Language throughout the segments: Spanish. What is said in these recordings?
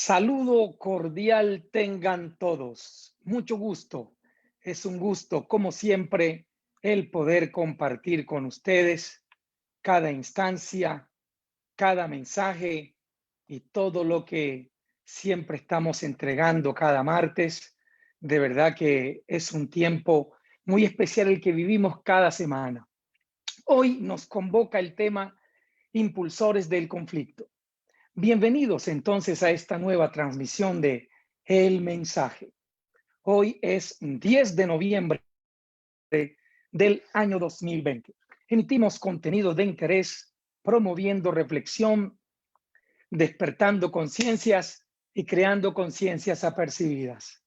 Saludo cordial tengan todos. Mucho gusto. Es un gusto, como siempre, el poder compartir con ustedes cada instancia, cada mensaje y todo lo que siempre estamos entregando cada martes. De verdad que es un tiempo muy especial el que vivimos cada semana. Hoy nos convoca el tema Impulsores del conflicto. Bienvenidos entonces a esta nueva transmisión de El Mensaje. Hoy es 10 de noviembre del año 2020. Emitimos contenido de interés, promoviendo reflexión, despertando conciencias y creando conciencias apercibidas.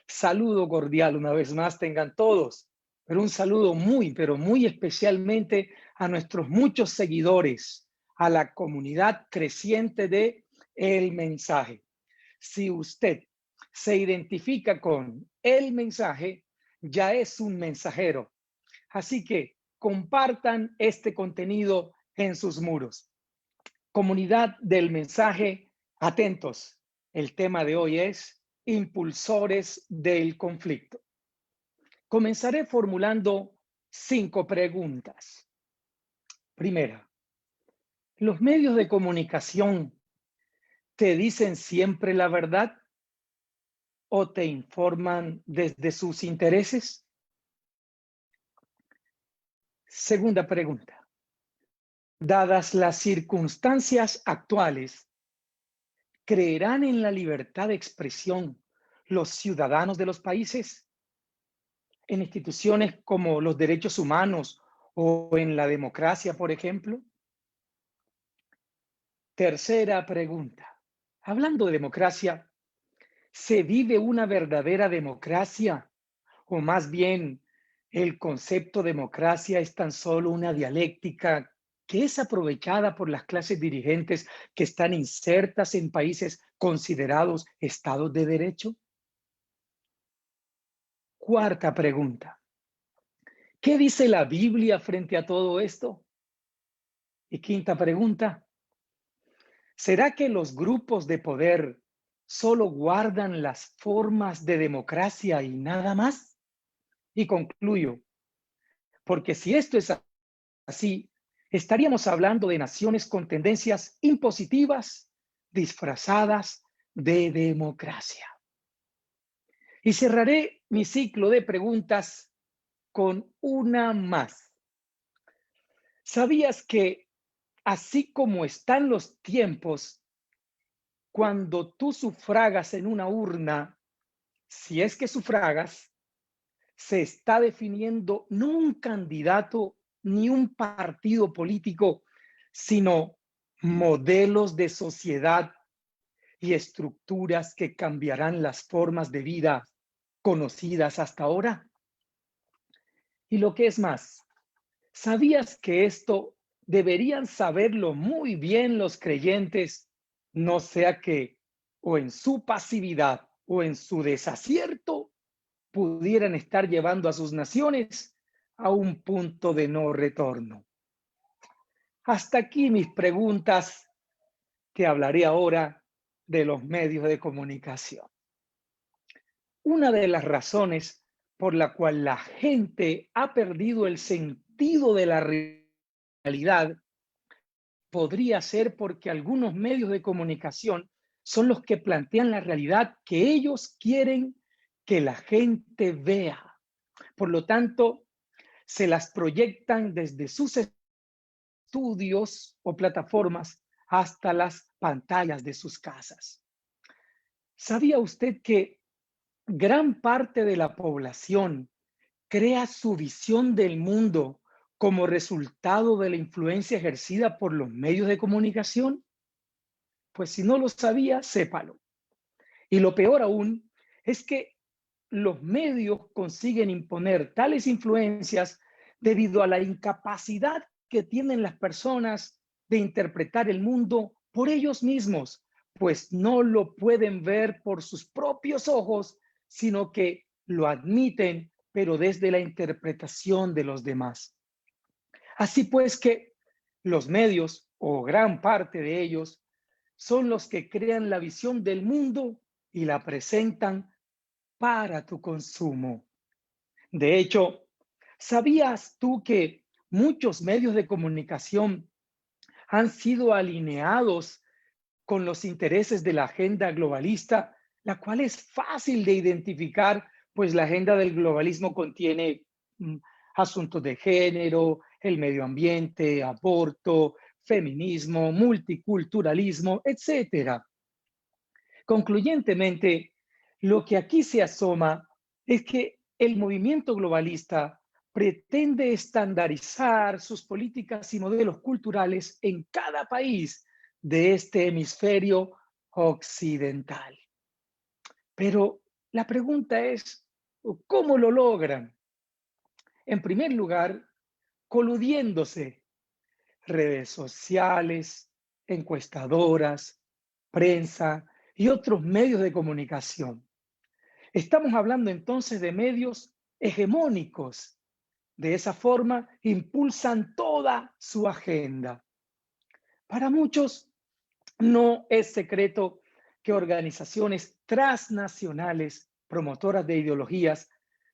Saludo cordial una vez más tengan todos, pero un saludo pero muy especialmente a nuestros muchos seguidores, a la comunidad creciente de El Mensaje. Si usted se identifica con El Mensaje, ya es un mensajero. Así que compartan este contenido en sus muros. Comunidad del Mensaje, atentos. El tema de hoy es impulsores del conflicto. Comenzaré formulando 5 preguntas. Primera, ¿los medios de comunicación te dicen siempre la verdad o te informan desde sus intereses? Segunda pregunta, dadas las circunstancias actuales, ¿creerán en la libertad de expresión los ciudadanos de los países? ¿En instituciones como los derechos humanos o en la democracia, por ejemplo? Tercera pregunta. Hablando de democracia, ¿se vive una verdadera democracia? O más bien, el concepto democracia es tan solo una dialéctica que es aprovechada por las clases dirigentes que están insertas en países considerados estados de derecho. Cuarta pregunta. ¿Qué dice la Biblia frente a todo esto? Y quinta pregunta. ¿Será que los grupos de poder solo guardan las formas de democracia y nada más? Y concluyo, porque si esto es así, estaríamos hablando de naciones con tendencias impositivas disfrazadas de democracia. Y cerraré mi ciclo de preguntas con una más. ¿Sabías que así como están los tiempos, cuando tú sufragas en una urna, si es que sufragas, se está definiendo no un candidato ni un partido político, sino modelos de sociedad y estructuras que cambiarán las formas de vida conocidas hasta ahora? Y lo que es más, ¿sabías que esto deberían saberlo muy bien los creyentes, no sea que o en su pasividad o en su desacierto pudieran estar llevando a sus naciones a un punto de no retorno? Hasta aquí mis preguntas. Te hablaré ahora de los medios de comunicación. Una de las razones por la cual la gente ha perdido el sentido de la realidad podría ser porque algunos medios de comunicación son los que plantean la realidad que ellos quieren que la gente vea. Por lo tanto, se las proyectan desde sus estudios o plataformas hasta las pantallas de sus casas. ¿Sabía usted que gran parte de la población crea su visión del mundo como resultado de la influencia ejercida por los medios de comunicación? Pues si no lo sabía, sépalo. Y lo peor aún es que los medios consiguen imponer tales influencias debido a la incapacidad que tienen las personas de interpretar el mundo por ellos mismos, pues no lo pueden ver por sus propios ojos, sino que lo admiten, pero desde la interpretación de los demás. Así pues que los medios, o gran parte de ellos, son los que crean la visión del mundo y la presentan para tu consumo. De hecho, ¿sabías tú que muchos medios de comunicación han sido alineados con los intereses de la agenda globalista, la cual es fácil de identificar, pues la agenda del globalismo contiene mm, asuntos de género, el medio ambiente, aborto, feminismo, multiculturalismo, etcétera? Concluyentemente, lo que aquí se asoma es que el movimiento globalista pretende estandarizar sus políticas y modelos culturales en cada país de este hemisferio occidental. Pero la pregunta es, ¿cómo lo logran? En primer lugar, coludiéndose redes sociales, encuestadoras, prensa y otros medios de comunicación. Estamos hablando entonces de medios hegemónicos. De esa forma, impulsan toda su agenda. Para muchos, no es secreto que organizaciones transnacionales promotoras de ideologías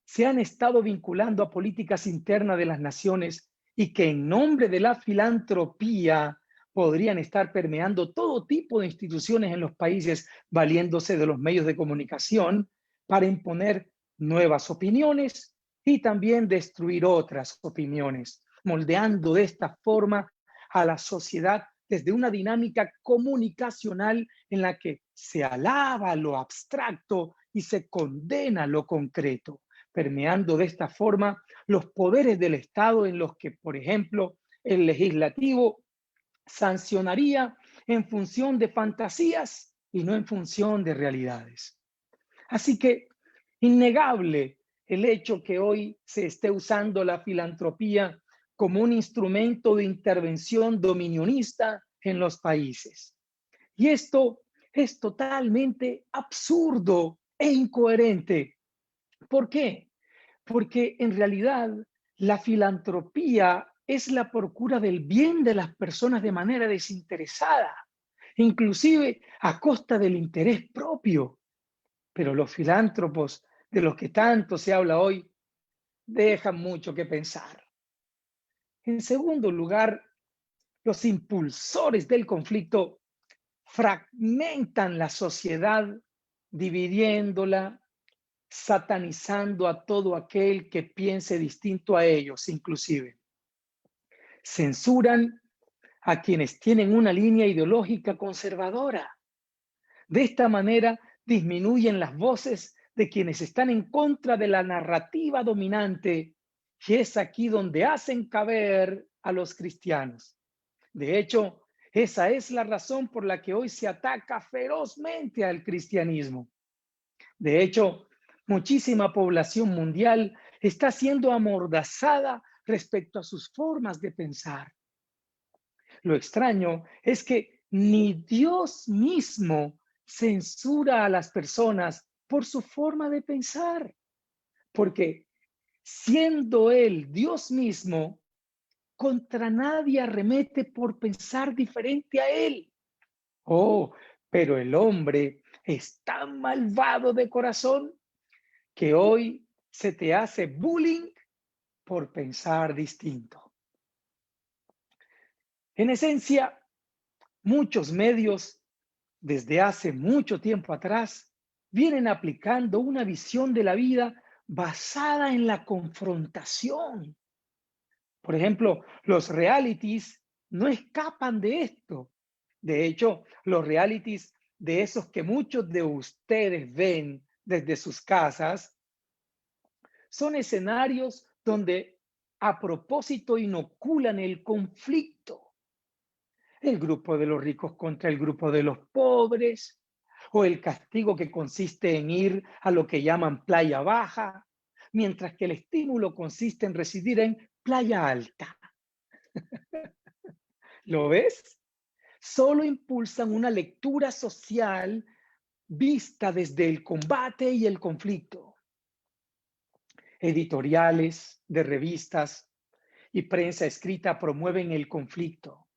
se han estado vinculando a políticas internas de las naciones y que en nombre de la filantropía podrían estar permeando todo tipo de instituciones en los países, valiéndose de los medios de comunicación para imponer nuevas opiniones y también destruir otras opiniones, moldeando de esta forma a la sociedad desde una dinámica comunicacional en la que se alaba lo abstracto y se condena lo concreto, permeando de esta forma los poderes del Estado en los que, por ejemplo, el legislativo sancionaría en función de fantasías y no en función de realidades. Así que, innegable el hecho que hoy se esté usando la filantropía como un instrumento de intervención dominionista en los países. Y esto es totalmente absurdo e incoherente. ¿Por qué? Porque en realidad la filantropía es la procura del bien de las personas de manera desinteresada, inclusive a costa del interés propio. Pero los filántropos de los que tanto se habla hoy dejan mucho que pensar. En segundo lugar, los impulsores del conflicto fragmentan la sociedad, dividiéndola, satanizando a todo aquel que piense distinto a ellos, inclusive. Censuran a quienes tienen una línea ideológica conservadora. De esta manera disminuyen las voces de quienes están en contra de la narrativa dominante, y es aquí donde hacen caber a los cristianos. De hecho, esa es la razón por la que hoy se ataca ferozmente al cristianismo. De hecho, muchísima población mundial está siendo amordazada respecto a sus formas de pensar. Lo extraño es que ni Dios mismo censura a las personas por su forma de pensar, porque siendo Él Dios mismo, contra nadie arremete por pensar diferente a Él. Oh, pero el hombre es tan malvado de corazón que hoy se te hace bullying por pensar distinto. En esencia, muchos medios desde hace mucho tiempo atrás vienen aplicando una visión de la vida basada en la confrontación. Por ejemplo, los realities no escapan de esto. De hecho, los realities de esos que muchos de ustedes ven desde sus casas son escenarios donde a propósito inoculan el conflicto. El grupo de los ricos contra el grupo de los pobres, o el castigo que consiste en ir a lo que llaman playa baja, mientras que el estímulo consiste en residir en playa alta. ¿Lo ves? Solo impulsan una lectura social vista desde el combate y el conflicto. Editoriales de revistas y prensa escrita promueven el conflicto.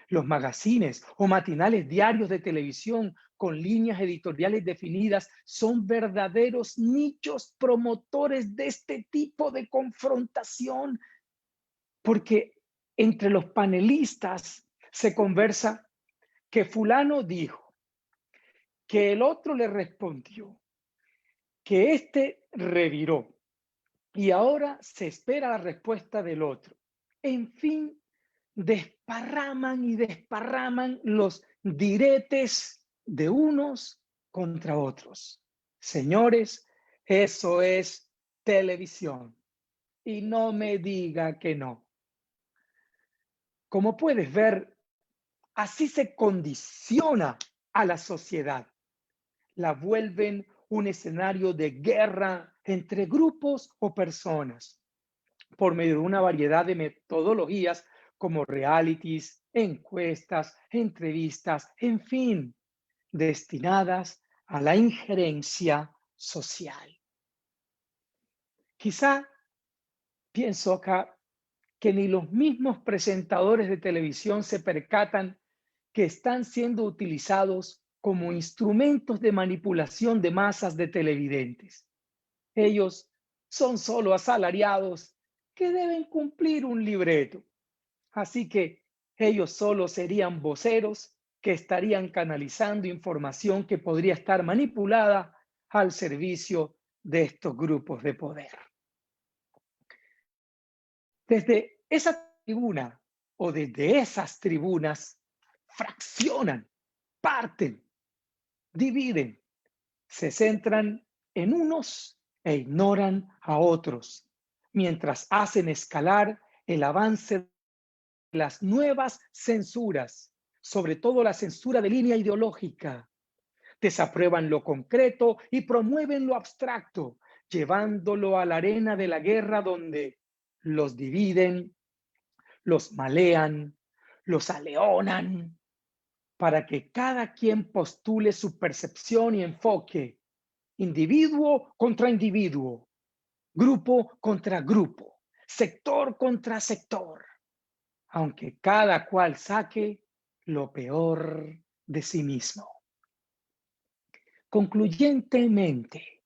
Los magazines o matinales diarios de televisión con líneas editoriales definidas son verdaderos nichos promotores de este tipo de confrontación, porque entre los panelistas se conversa que fulano dijo, que el otro le respondió, que este reviró y ahora se espera la respuesta del otro. En fin, desparraman y desparraman los diretes de unos contra otros. Señores, eso es televisión. Y no me diga que no. Como puedes ver, así se condiciona a la sociedad. La vuelven un escenario de guerra entre grupos o personas por medio de una variedad de metodologías como realities, encuestas, entrevistas, en fin, destinadas a la injerencia social. Quizá pienso acá que ni los mismos presentadores de televisión se percatan que están siendo utilizados como instrumentos de manipulación de masas de televidentes. Ellos son solo asalariados que deben cumplir un libreto. Así que ellos solo serían voceros que estarían canalizando información que podría estar manipulada al servicio de estos grupos de poder. Desde esa tribuna o desde esas tribunas fraccionan, parten, dividen, se centran en unos e ignoran a otros, mientras hacen escalar el avance de las nuevas censuras, sobre todo la censura de línea ideológica. Desaprueban lo concreto y promueven lo abstracto, llevándolo a la arena de la guerra donde los dividen, los malean, los aleonan, para que cada quien postule su percepción y enfoque, individuo contra individuo, grupo contra grupo, sector contra sector, aunque cada cual saque lo peor de sí mismo. Concluyentemente,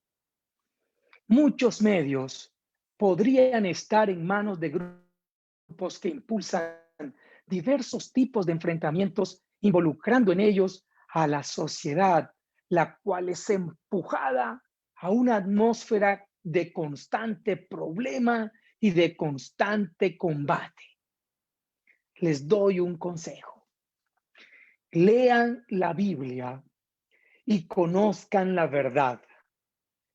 muchos medios podrían estar en manos de grupos que impulsan diversos tipos de enfrentamientos, involucrando en ellos a la sociedad, la cual es empujada a una atmósfera de constante problema y de constante combate. Les doy un consejo. Lean la Biblia y conozcan la verdad.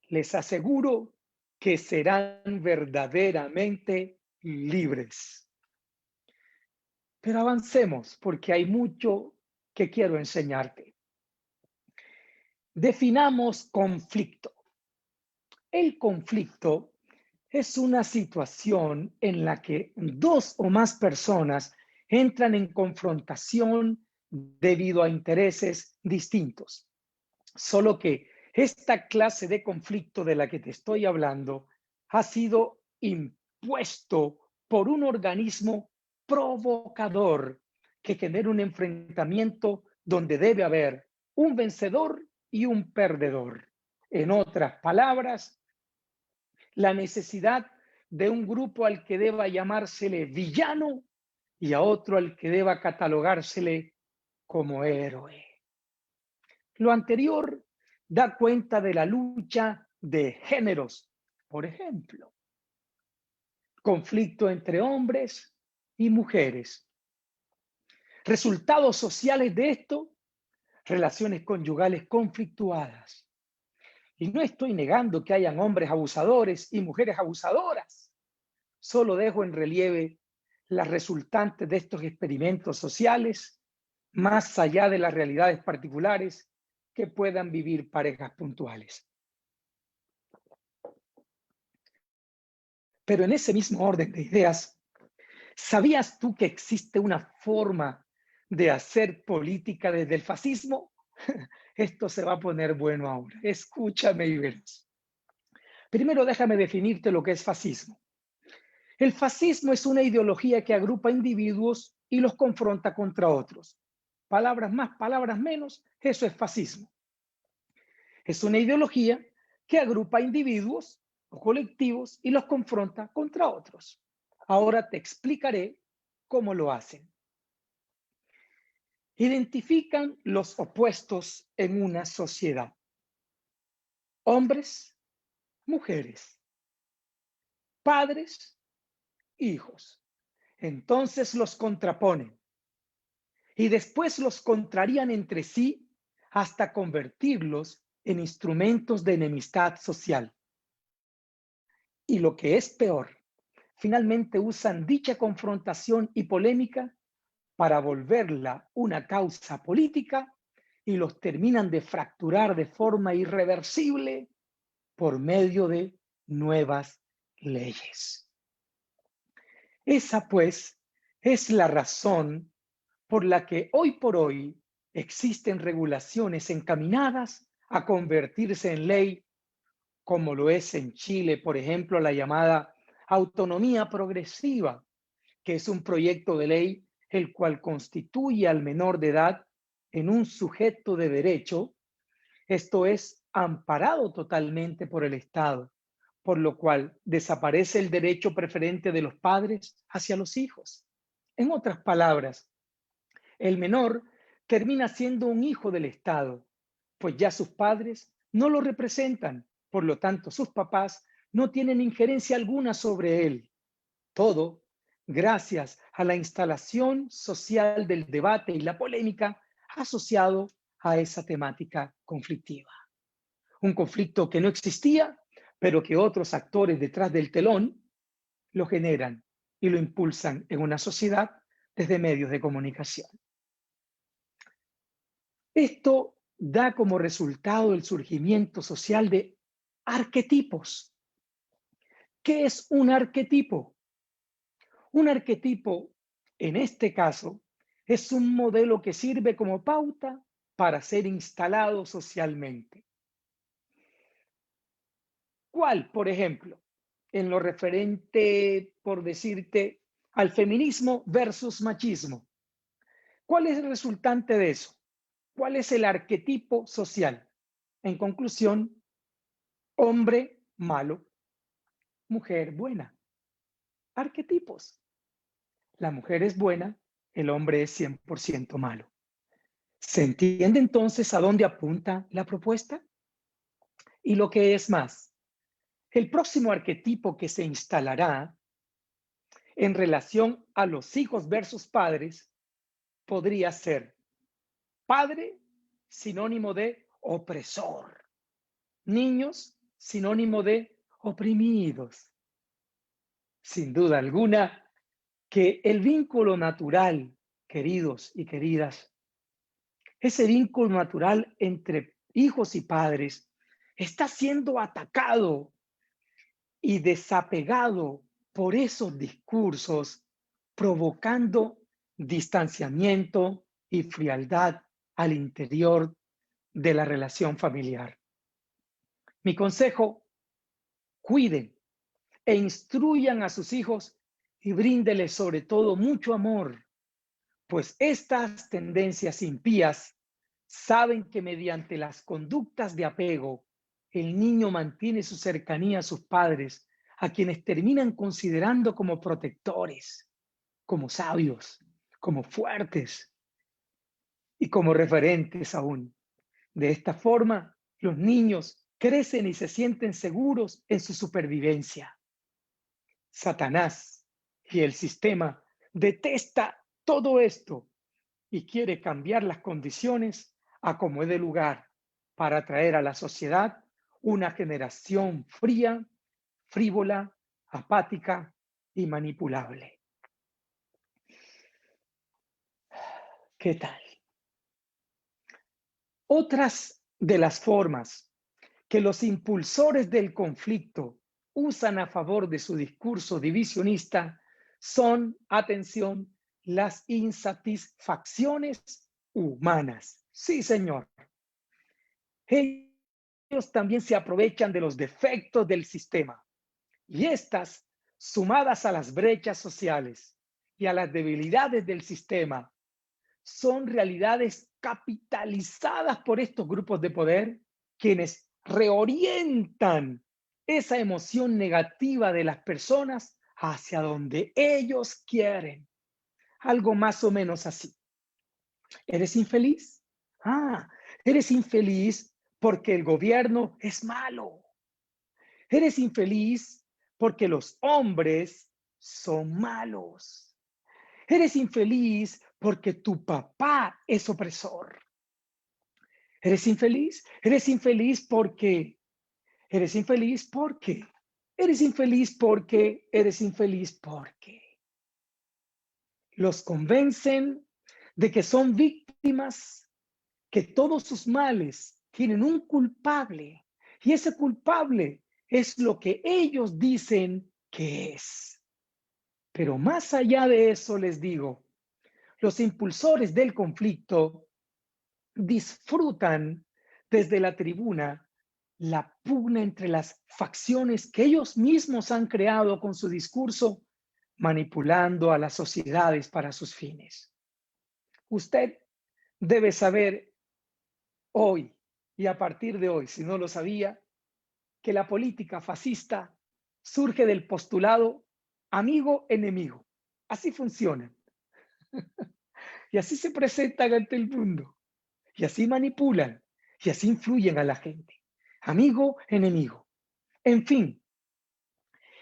Les aseguro que serán verdaderamente libres. Pero avancemos porque hay mucho que quiero enseñarte. Definamos conflicto. El conflicto es una situación en la que dos o más personas entran en confrontación debido a intereses distintos. Solo que esta clase de conflicto de la que te estoy hablando ha sido impuesto por un organismo provocador que genera un enfrentamiento donde debe haber un vencedor y un perdedor. En otras palabras, la necesidad de un grupo al que deba llamársele villano y a otro al que deba catalogársele como héroe. Lo anterior da cuenta de la lucha de géneros, por ejemplo, conflicto entre hombres y mujeres. Resultados sociales de esto, relaciones conyugales conflictuadas. Y no estoy negando que hayan hombres abusadores y mujeres abusadoras. Solo dejo en relieve las resultantes de estos experimentos sociales, más allá de las realidades particulares que puedan vivir parejas puntuales. Pero en ese mismo orden de ideas, ¿sabías tú que existe una forma de hacer política desde el fascismo? Esto se va a poner bueno ahora. Escúchame y verás. Primero déjame definirte lo que es fascismo. El fascismo es una ideología que agrupa individuos y los confronta contra otros. Palabras más, palabras menos, eso es fascismo. Es una ideología que agrupa individuos o colectivos y los confronta contra otros. Ahora te explicaré cómo lo hacen. Identifican los opuestos en una sociedad. Hombres, mujeres, padres, hijos. Entonces los contraponen y después los contrarían entre sí hasta convertirlos en instrumentos de enemistad social. Y lo que es peor, finalmente usan dicha confrontación y polémica para volverla una causa política y los terminan de fracturar de forma irreversible por medio de nuevas leyes. Esa, pues, es la razón por la que hoy por hoy existen regulaciones encaminadas a convertirse en ley, como lo es en Chile, por ejemplo, la llamada autonomía progresiva, que es un proyecto de ley el cual constituye al menor de edad en un sujeto de derecho, esto es, amparado totalmente por el Estado, por lo cual desaparece el derecho preferente de los padres hacia los hijos. En otras palabras, el menor termina siendo un hijo del Estado, pues ya sus padres no lo representan, por lo tanto sus papás no tienen injerencia alguna sobre él. Todo gracias a la instalación social del debate y la polémica asociado a esa temática conflictiva. Un conflicto que no existía, pero que otros actores detrás del telón lo generan y lo impulsan en una sociedad desde medios de comunicación. Esto da como resultado el surgimiento social de arquetipos. ¿Qué es un arquetipo? Un arquetipo, en este caso, es un modelo que sirve como pauta para ser instalado socialmente. ¿Cuál, por ejemplo? En lo referente, por decirte, al feminismo versus machismo. ¿Cuál es el resultante de eso? ¿Cuál es el arquetipo social? En conclusión, hombre malo, mujer buena. Arquetipos. La mujer es buena, el hombre es 100% malo. ¿Se entiende entonces a dónde apunta la propuesta? Y lo que es más, el próximo arquetipo que se instalará en relación a los hijos versus padres podría ser padre, sinónimo de opresor, niños, sinónimo de oprimidos. Sin duda alguna que el vínculo natural, queridos y queridas, ese vínculo natural entre hijos y padres está siendo atacado y desapegado por esos discursos, provocando distanciamiento y frialdad al interior de la relación familiar. Mi consejo, cuiden e instruyan a sus hijos y bríndeles sobre todo mucho amor, pues estas tendencias impías saben que mediante las conductas de apego, el niño mantiene su cercanía a sus padres, a quienes terminan considerando como protectores, como sabios, como fuertes y como referentes aún. De esta forma, los niños crecen y se sienten seguros en su supervivencia. Satanás y el sistema detesta todo esto y quiere cambiar las condiciones a como es de lugar para atraer a la sociedad una generación fría, frívola, apática y manipulable. ¿Qué tal? Otras de las formas que los impulsores del conflicto usan a favor de su discurso divisionista son, atención, las insatisfacciones humanas. Sí, señor. Ellos también se aprovechan de los defectos del sistema y estas, sumadas a las brechas sociales y a las debilidades del sistema son realidades capitalizadas por estos grupos de poder, quienes reorientan esa emoción negativa de las personas hacia donde ellos quieren. Algo más o menos así. ¿Eres infeliz? Ah, eres infeliz porque el gobierno es malo. Eres infeliz porque los hombres son malos. Eres infeliz porque tu papá es opresor. ¿Eres infeliz? Eres infeliz porque, eres infeliz porque, eres infeliz porque, eres infeliz porque. Los convencen de que son víctimas, que todos sus males tienen un culpable y ese culpable es lo que ellos dicen que es. Pero más allá de eso les digo, los impulsores del conflicto disfrutan desde la tribuna la pugna entre las facciones que ellos mismos han creado con su discurso, manipulando a las sociedades para sus fines. Usted debe saber hoy y a partir de hoy, si no lo sabía, que la política fascista surge del postulado amigo-enemigo. Así funciona. Y así se presentan ante el mundo. Y así manipulan. Y así influyen a la gente. Amigo-enemigo. En fin,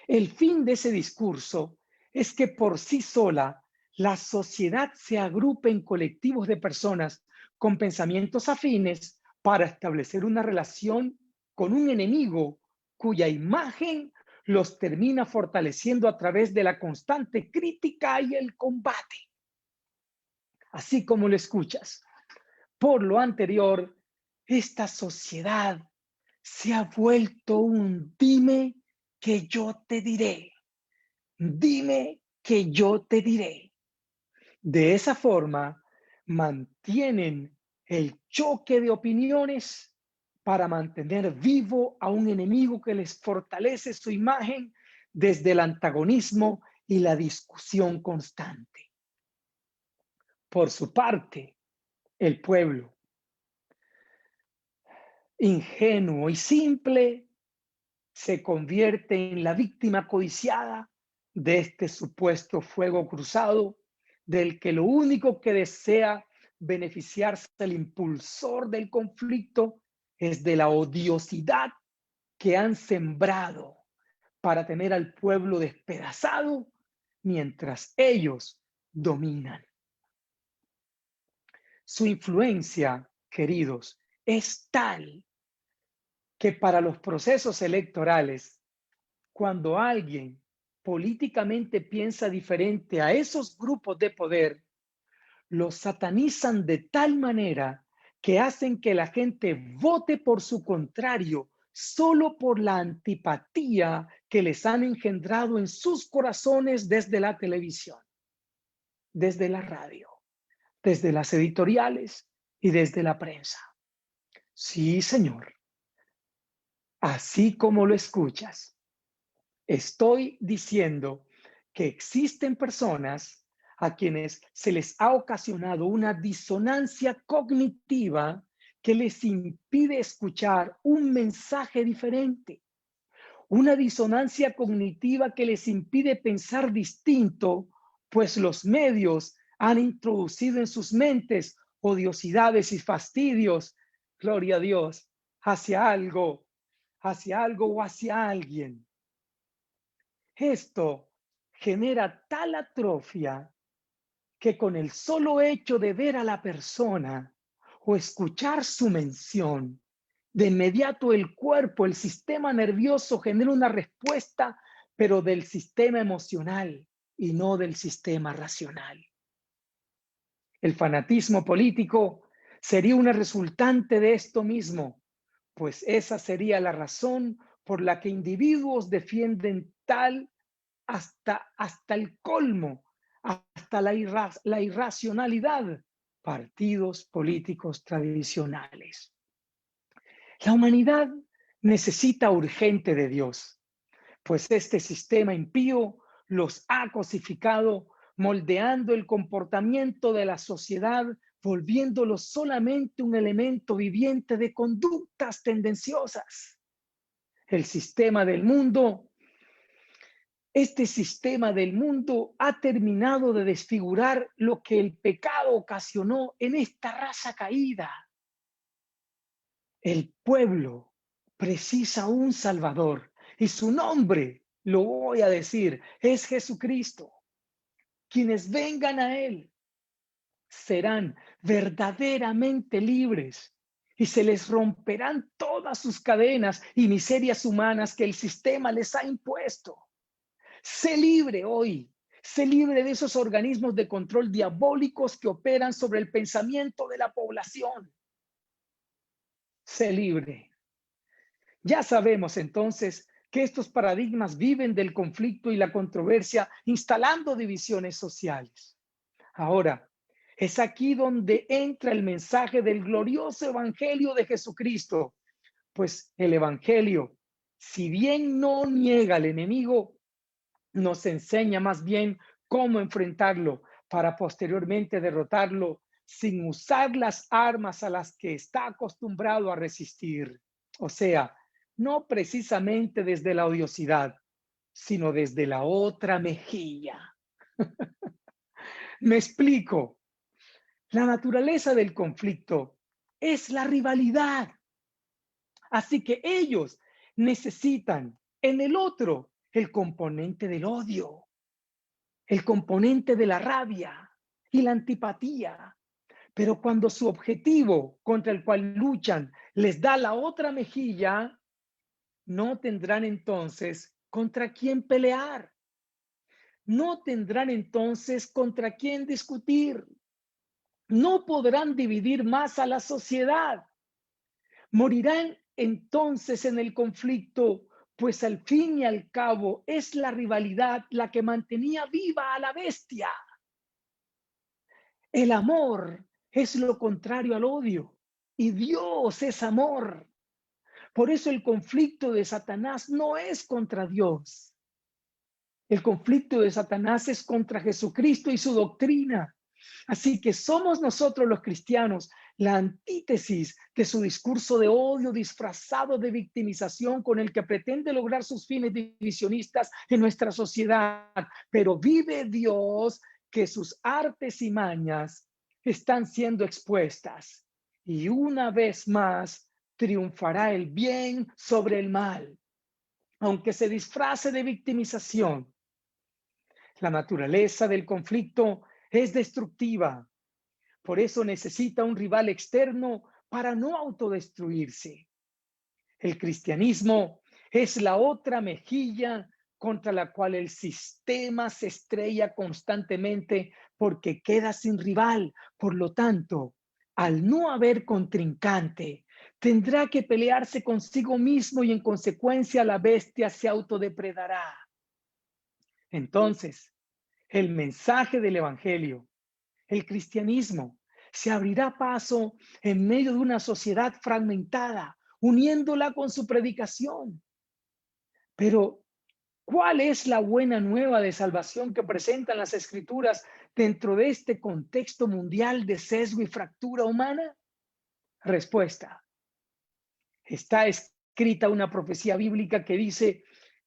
el fin de ese discurso es que por sí sola la sociedad se agrupe en colectivos de personas con pensamientos afines para establecer una relación con un enemigo cuya imagen los termina fortaleciendo a través de la constante crítica y el combate. Así como lo escuchas. Por lo anterior, esta sociedad se ha vuelto un dime que yo te diré. Dime que yo te diré. De esa forma, mantienen el choque de opiniones para mantener vivo a un enemigo que les fortalece su imagen desde el antagonismo y la discusión constante. Por su parte, el pueblo, ingenuo y simple, se convierte en la víctima codiciada de este supuesto fuego cruzado, del que lo único que desea beneficiarse el impulsor del conflicto es de la odiosidad que han sembrado para tener al pueblo despedazado mientras ellos dominan. Su influencia, queridos, es tal que para los procesos electorales, cuando alguien políticamente piensa diferente a esos grupos de poder, los satanizan de tal manera que hacen que la gente vote por su contrario solo por la antipatía que les han engendrado en sus corazones desde la televisión, desde la radio, desde las editoriales y desde la prensa. Sí, señor, así como lo escuchas. Estoy diciendo que existen personas a quienes se les ha ocasionado una disonancia cognitiva que les impide escuchar un mensaje diferente, una disonancia cognitiva que les impide pensar distinto, pues los medios han introducido en sus mentes odiosidades y fastidios, gloria a Dios, hacia algo o hacia alguien. Esto genera tal atrofia que con el solo hecho de ver a la persona o escuchar su mención, de inmediato el cuerpo, el sistema nervioso genera una respuesta, pero del sistema emocional y no del sistema racional. El fanatismo político sería una resultante de esto mismo, pues esa sería la razón por la que individuos defienden tal hasta el colmo, hasta la irracionalidad, partidos políticos tradicionales. La humanidad necesita urgente de Dios, pues este sistema impío los ha cosificado moldeando el comportamiento de la sociedad, volviéndolo solamente un elemento viviente de conductas tendenciosas. El sistema del mundo, este sistema del mundo ha terminado de desfigurar lo que el pecado ocasionó en esta raza caída. El pueblo precisa un Salvador y su nombre, lo voy a decir, es Jesucristo. Quienes vengan a Él serán verdaderamente libres y se les romperán todas sus cadenas y miserias humanas que el sistema les ha impuesto. Sé libre hoy. Sé libre de esos organismos de control diabólicos que operan sobre el pensamiento de la población. Sé libre. Ya sabemos entonces que estos paradigmas viven del conflicto y la controversia, instalando divisiones sociales. Ahora, es aquí donde entra el mensaje del glorioso evangelio de Jesucristo, pues el evangelio, si bien no niega al enemigo, nos enseña más bien cómo enfrentarlo para posteriormente derrotarlo sin usar las armas a las que está acostumbrado a resistir. O sea, no precisamente desde la odiosidad, sino desde la otra mejilla. Me explico. La naturaleza del conflicto es la rivalidad. Así que ellos necesitan en el otro el componente del odio, el componente de la rabia y la antipatía. Pero cuando su objetivo contra el cual luchan les da la otra mejilla, no tendrán entonces contra quién pelear. No tendrán entonces contra quién discutir. No podrán dividir más a la sociedad. Morirán entonces en el conflicto, pues al fin y al cabo es la rivalidad la que mantenía viva a la bestia. El amor es lo contrario al odio y Dios es amor. Por eso el conflicto de Satanás no es contra Dios. El conflicto de Satanás es contra Jesucristo y su doctrina. Así que somos nosotros los cristianos la antítesis de su discurso de odio disfrazado de victimización con el que pretende lograr sus fines divisionistas en nuestra sociedad. Pero vive Dios que sus artes y mañas están siendo expuestas. Y una vez más triunfará el bien sobre el mal, aunque se disfrace de victimización. La naturaleza del conflicto es destructiva. Por eso necesita un rival externo para no autodestruirse. El cristianismo es la otra mejilla contra la cual el sistema se estrella constantemente porque queda sin rival. Por lo tanto, al no haber contrincante, tendrá que pelearse consigo mismo y en consecuencia la bestia se autodepredará. Entonces, el mensaje del evangelio, el cristianismo, se abrirá paso en medio de una sociedad fragmentada, uniéndola con su predicación. Pero, ¿cuál es la buena nueva de salvación que presentan las Escrituras dentro de este contexto mundial de sesgo y fractura humana? Respuesta. Está escrita una profecía bíblica que dice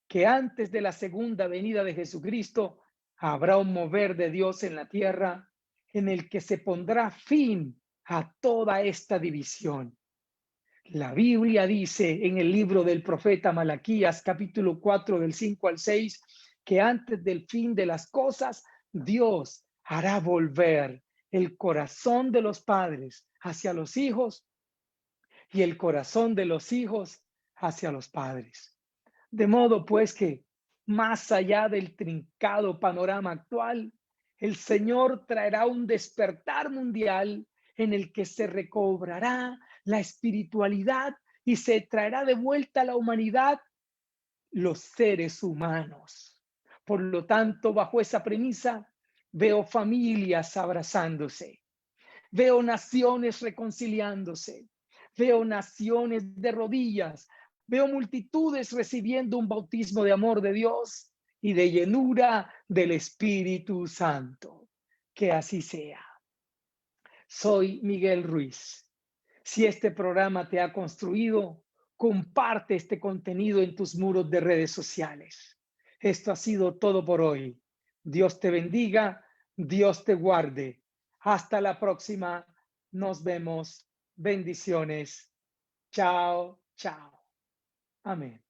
que antes de la segunda venida de Jesucristo habrá un mover de Dios en la tierra en el que se pondrá fin a toda esta división. La Biblia dice en el libro del profeta Malaquías, capítulo 4, del 5 al 6, que antes del fin de las cosas, Dios hará volver el corazón de los padres hacia los hijos y el corazón de los hijos hacia los padres. De modo pues que, más allá del trincado panorama actual, el Señor traerá un despertar mundial en el que se recobrará la espiritualidad y se traerá de vuelta a la humanidad los seres humanos. Por lo tanto, bajo esa premisa, veo familias abrazándose, veo naciones reconciliándose, veo naciones de rodillas, veo multitudes recibiendo un bautismo de amor de Dios y de llenura del Espíritu Santo. Que así sea. Soy Miguel Ruiz. Si este programa te ha construido, comparte este contenido en tus muros de redes sociales. Esto ha sido todo por hoy. Dios te bendiga, Dios te guarde. Hasta la próxima. Nos vemos. Bendiciones. Chao, chao. Amén.